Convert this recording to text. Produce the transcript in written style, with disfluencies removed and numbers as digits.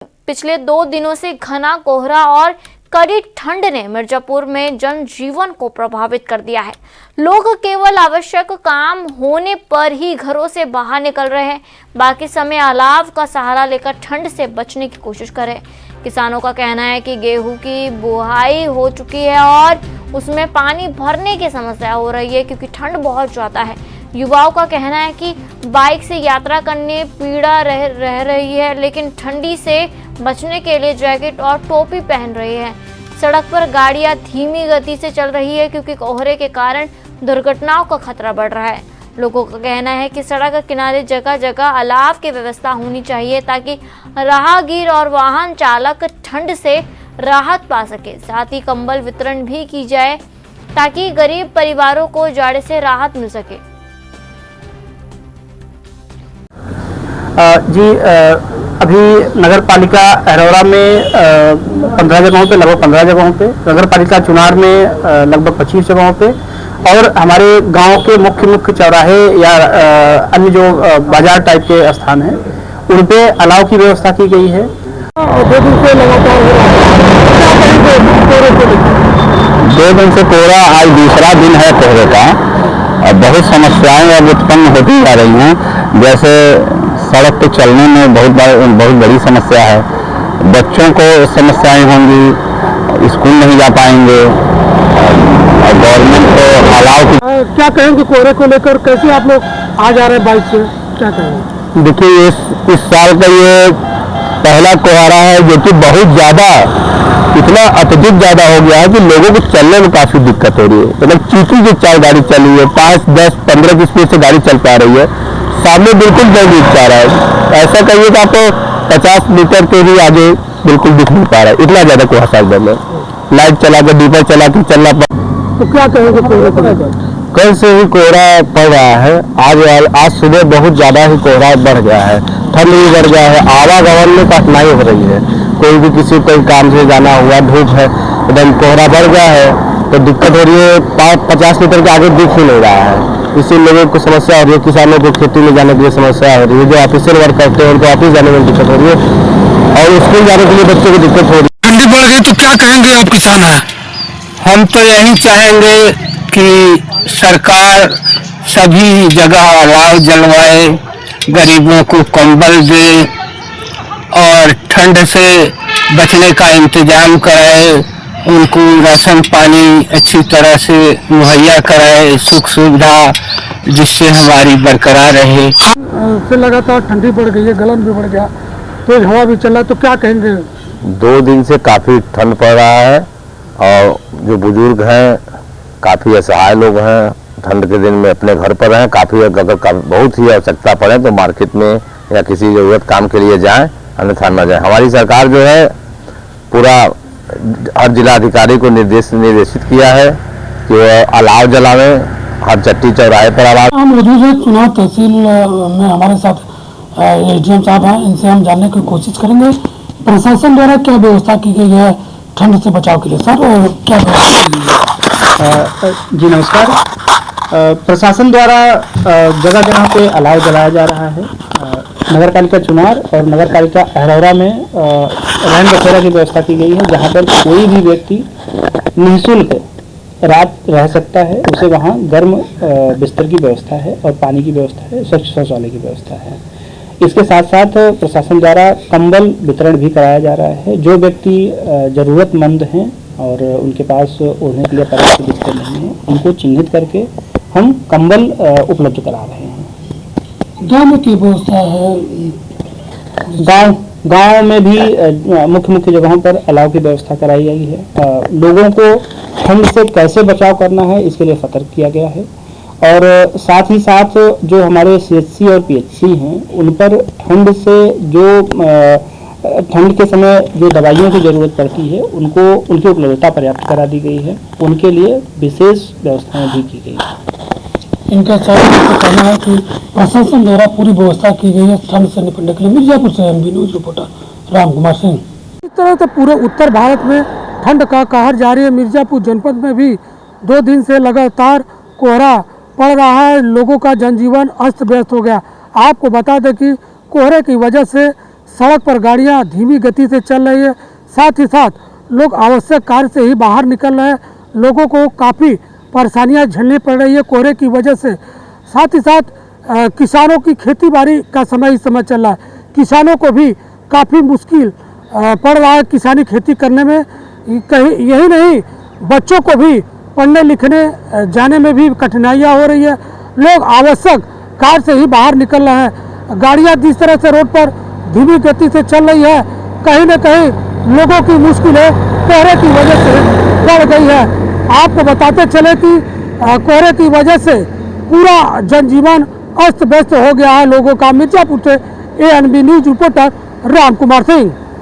पिछले 2 दिनों से घना कोहरा और कड़ी ठंड ने मिर्जापुर में जनजीवन को प्रभावित कर दिया है। लोग केवल आवश्यक काम होने पर ही घरों से बाहर निकल रहे हैं, बाकी समय अलाव का सहारा लेकर ठंड से बचने की कोशिश कर रहे हैं। किसानों का कहना है कि गेहूं की बुआई हो चुकी है और उसमें पानी भरने की समस्या हो रही है क्योंकि ठंड बहुत ज़्यादा है। युवाओं का कहना है कि बाइक से यात्रा करने पीड़ा रह रही है, लेकिन ठंडी से बचने के लिए जैकेट और टोपी पहन रहे हैं। सड़क पर गाड़ियां धीमी गति से चल रही है क्योंकि कोहरे के कारण दुर्घटनाओं का खतरा बढ़ रहा है। लोगों का कहना है कि सड़क के किनारे जगह जगह अलाव की व्यवस्था होनी चाहिए ताकि राहगीर और वाहन चालक ठंड से राहत पा सके। साथ ही कंबल वितरण भी की जाए ताकि गरीब परिवारों को जाड़े से राहत मिल सके। अभी नगर पालिका अरोरा में 15 जगहों पे, लगभग 15 जगहों पे, नगर पालिका चुनार में लगभग 25 जगहों पे और हमारे गांव के मुख्य चौराहे या अन्य जो बाजार टाइप के स्थान हैं उन पे अलाव की व्यवस्था की गई है। 2 दिन से लगातार हो रहा है, 2 दिन से कोहरा आज दूसरा दिन है कोहरे का और बहुत समस्याएं अब उत्पन्न होती जा रही हैं। जैसे सड़क पे चलने में बहुत बड़ी समस्या है, बच्चों को समस्याएं होंगी, स्कूल नहीं जा पाएंगे और गवर्नमेंट को अलाव की। क्या कहेंगे कोहरे को लेकर, कैसे आप लोग आ जा रहे हैं बाइक से, क्या कहेंगे? देखिए इस साल का ये पहला कोहरा है जो कि बहुत ज़्यादा, इतना अत्यधिक ज़्यादा हो गया है कि लोगों को चलने में काफ़ी दिक्कत हो रही है। मतलब चीटी की 4 गाड़ी चली है, 5, 10, 15 की स्पीड से गाड़ी चल पा रही है, सामने बिल्कुल नहीं दिख पा रहा है। ऐसा कहिए कि आपको 50 मीटर के भी आगे बिल्कुल दिख नहीं पा रहा है, इतना ज़्यादा कुहासा है। लाइट चला के डीपर चला के चलना पड़ा। तो क्या कहेंगे कोहरे को लेकर? कल से ही कोहरा पड़ रहा है, आज सुबह बहुत ज़्यादा ही कोहरा बढ़ गया है, ठंड भी बढ़ गया है, आवागमन में कठिनाई हो रही है। कोई भी किसी कोई काम से जाना हुआ, धूप है, एकदम कोहरा बढ़ गया है तो दिक्कत हो रही है। 50 मीटर के आगे दिख ही नहीं रहा है, इसी लोगों को समस्या हो रही है। किसानों को खेती में जाने के लिए समस्या हो रही है, जो ऑफिसर वर्क करते हैं उनको ऑफिस जाने में दिक्कत हो रही है और स्कूल जाने के लिए बच्चों को दिक्कत हो रही है। ठंडी बढ़ गई तो क्या कहेंगे आप किसान हैं? हम तो यही चाहेंगे कि सरकार सभी जगह अलाव जलवाए, गरीबों को कंबल दे और ठंड से बचने का इंतजाम कराए, उनको राशन पानी अच्छी तरह से मुहैया कराए, सुख सुविधा जिससे हमारी बरकरार रहे। से लगातार ठंडी बढ़ गई है, गलन भी बढ़ गया, तेज हवा भी चल रहा है, तो क्या कहेंगे? 2 दिन से काफ़ी ठंड पड़ रहा है और जो बुजुर्ग हैं, काफ़ी असहाय लोग हैं, ठंड के दिन में अपने घर पर रहें। काफ़ी अगर बहुत ही आवश्यकता पड़े तो मार्केट में या किसी ज़रूरत काम के लिए जाएं, अन्यथा न जाएं। हमारी सरकार जो है पूरा हर जिला अधिकारी को निर्देशित किया है कि वह अलाव जलावें, हर चट्टी चौराहे पर अलाव। हम मौजूद है चुनाव तहसील में, हमारे साथ एसडीएम साहब हैं, इनसे हम जानने की कोशिश करेंगे प्रशासन द्वारा क्या व्यवस्था की गई है ठंड से बचाव के लिए। सर क्या व्यवस्था की गई है? जी नमस्कार। प्रशासन द्वारा जगह जगह पे अलाव जलाया जा रहा है। नगर पालिका चुनार और नगर पालिका अरोरा में रैन बसेरा की व्यवस्था की गई है, जहाँ पर कोई भी व्यक्ति निःशुल्क रात रह सकता है। उसे वहाँ गर्म बिस्तर की व्यवस्था है और पानी की व्यवस्था है, स्वच्छ शौचालय की व्यवस्था है। इसके साथ साथ प्रशासन द्वारा कंबल वितरण भी कराया जा रहा है। जो व्यक्ति ज़रूरतमंद हैं और उनके पास ओढ़ने के लिए पर्याप्त बिस्तर नहीं है, उनको चिन्हित करके हम कंबल उपलब्ध करा रहे हैं। गाँव में की व्यवस्था है? गांव में भी मुख्य जगहों पर अलाव की व्यवस्था कराई गई है। लोगों को ठंड से कैसे बचाव करना है इसके लिए सतर्क किया गया है और साथ ही साथ जो हमारे सीएचसी और पीएचसी हैं उन पर ठंड से जो ठंड के समय जो दवाइयों की ज़रूरत पड़ती है उनको उनकी उपलब्धता पर्याप्त करा दी गई है। उनके लिए विशेष व्यवस्थाएं भी की गई है। इनका कहना है कि प्रशासन द्वारा पूरी व्यवस्था की गई है ठंड से निपटने के लिए। मिर्जापुर से MB news reporter Ram Kumar Singh. इस तरह से पूरे उत्तर भारत में ठंड का कहर जारी है। मिर्जापुर जनपद में भी 2 दिन से लगातार कोहरा पड़ रहा है, लोगों का जनजीवन अस्त व्यस्त हो गया। आपको बता दें कि कोहरे की वजह से सड़क पर गाड़ियां धीमी गति से चल रही है, साथ ही साथ लोग आवश्यक कार्य से ही बाहर निकल रहे हैं। लोगों को काफ़ी परेशानियां झेलनी पड़ रही है कोहरे की वजह से। साथ ही साथ किसानों की खेती बाड़ी का समय इस समय चल रहा है, किसानों को भी काफ़ी मुश्किल पड़ रहा है किसानी खेती करने में। कहीं यही नहीं, बच्चों को भी पढ़ने लिखने जाने में भी कठिनाइयाँ हो रही है। लोग आवश्यक कार्य से ही बाहर निकल रहे हैं। गाड़ियाँ जिस तरह से रोड पर धीमी गति से चल रही है, कहीं न कहीं लोगों की मुश्किलें कोहरे की वजह से बढ़ गई है। आपको बताते चले कि कोहरे की वजह से पूरा जनजीवन अस्त व्यस्त हो गया है लोगों का। मिर्जापुर से ANB news reporter Ram Kumar Singh.